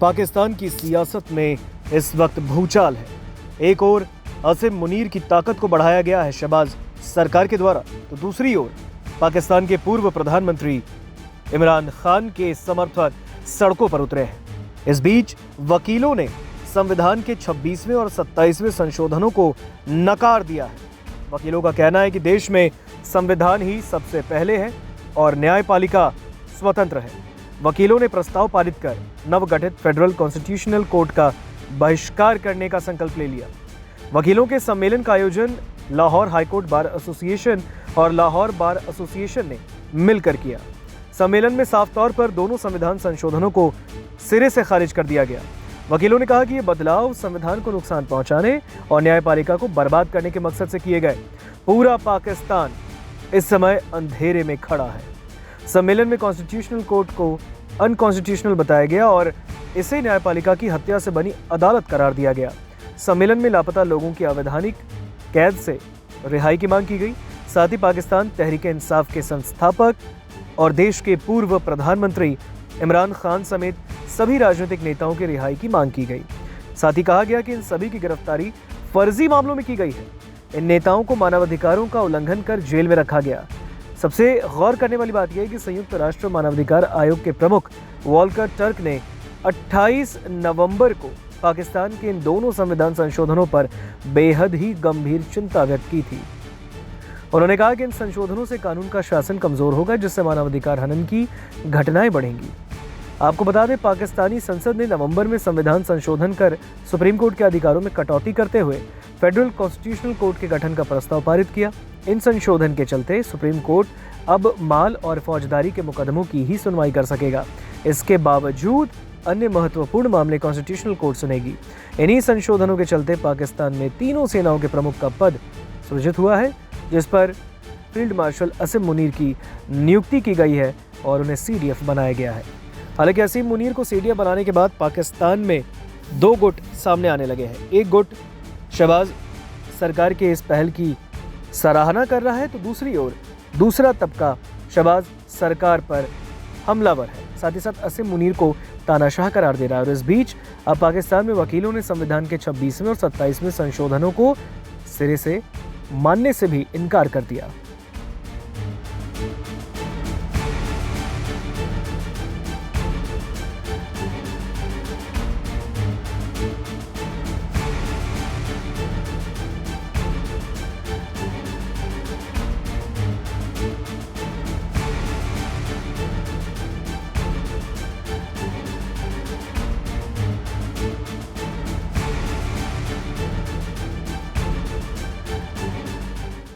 पाकिस्तान की सियासत में इस वक्त भूचाल है। एक ओर आसिम मुनीर की ताकत को बढ़ाया गया है शहबाज सरकार के द्वारा, तो दूसरी ओर पाकिस्तान के पूर्व प्रधानमंत्री इमरान खान के समर्थक सड़कों पर उतरे हैं। इस बीच वकीलों ने संविधान के 26वें और 27वें संशोधनों को नकार दिया है। वकीलों का कहना है कि देश में संविधान ही सबसे पहले है और न्यायपालिका स्वतंत्र है। वकीलों ने प्रस्ताव पारित कर नवगठित फेडरल कॉन्स्टिट्यूशनल कोर्ट का बहिष्कार करने का संकल्प ले लिया। वकीलों के सम्मेलन का आयोजन लाहौर हाईकोर्ट बार एसोसिएशन और लाहौर बार एसोसिएशन ने मिलकर किया। सम्मेलन में साफ तौर पर दोनों संविधान संशोधनों को सिरे से खारिज कर दिया गया। वकीलों ने कहा कि ये बदलाव संविधान को नुकसान पहुंचाने और न्यायपालिका को बर्बाद करने के मकसद से किए गए। पूरा पाकिस्तान इस समय अंधेरे में खड़ा है। सम्मेलन में कॉन्स्टिट्यूशनल कोर्ट को अनकॉन्स्टिट्यूशनल बताया गया और इसे न्यायपालिका की हत्या से बनी अदालत करार दिया गया। सम्मेलन में लापता लोगों की अवैधानिक कैद से रिहाई की मांग की गई। साथ ही पाकिस्तान तहरीक-ए-इंसाफ के संस्थापक और देश के पूर्व प्रधानमंत्री इमरान खान समेत सभी राजनीतिक नेताओं की रिहाई की मांग की गई। साथ ही कहा गया कि इन सभी की गिरफ्तारी फर्जी मामलों में की गई है। इन नेताओं को मानवाधिकारों का उल्लंघन कर जेल में रखा गया। सबसे गौर करने वाली बात यह है कि संयुक्त राष्ट्र मानवाधिकार आयोग के प्रमुख वॉल्कर टर्क ने 28 नवंबर को पाकिस्तान के इन दोनों संविधान संशोधनों पर बेहद ही गंभीर चिंता व्यक्त की थी। उन्होंने कहा कि इन संशोधनों से कानून का शासन कमजोर होगा, जिससे मानवाधिकार हनन की घटनाएं बढ़ेंगी। आपको बता दें, पाकिस्तानी संसद ने नवंबर में संविधान संशोधन कर सुप्रीम कोर्ट के अधिकारों में कटौती करते हुए फेडरल कॉन्स्टिट्यूशनल कोर्ट के गठन का प्रस्ताव पारित किया। इन संशोधन के चलते सुप्रीम कोर्ट अब माल और फौजदारी के मुकदमों की ही सुनवाई कर सकेगा। इसके बावजूद अन्य महत्वपूर्ण मामले कॉन्स्टिट्यूशनल कोर्ट सुनेगी। इन्हीं संशोधनों के चलते पाकिस्तान में तीनों सेनाओं के प्रमुख का पद सृजित हुआ है, जिस पर फील्ड मार्शल आसिम मुनीर की नियुक्ति की गई है और उन्हें सीडीएफ बनाया गया है। हालांकि आसिम मुनीर को सीडीएफ बनाने के बाद पाकिस्तान में दो गुट सामने आने लगे हैं। एक गुट शहबाज सरकार के इस पहल की सराहना कर रहा है, तो दूसरी ओर दूसरा तबका शहबाज सरकार पर हमलावर है। साथ ही साथ आसिम मुनीर को तानाशाह करार दे रहा है। और इस बीच अब पाकिस्तान में वकीलों ने संविधान के 26वें और 27वें संशोधनों को सिरे से मानने से भी इनकार कर दिया।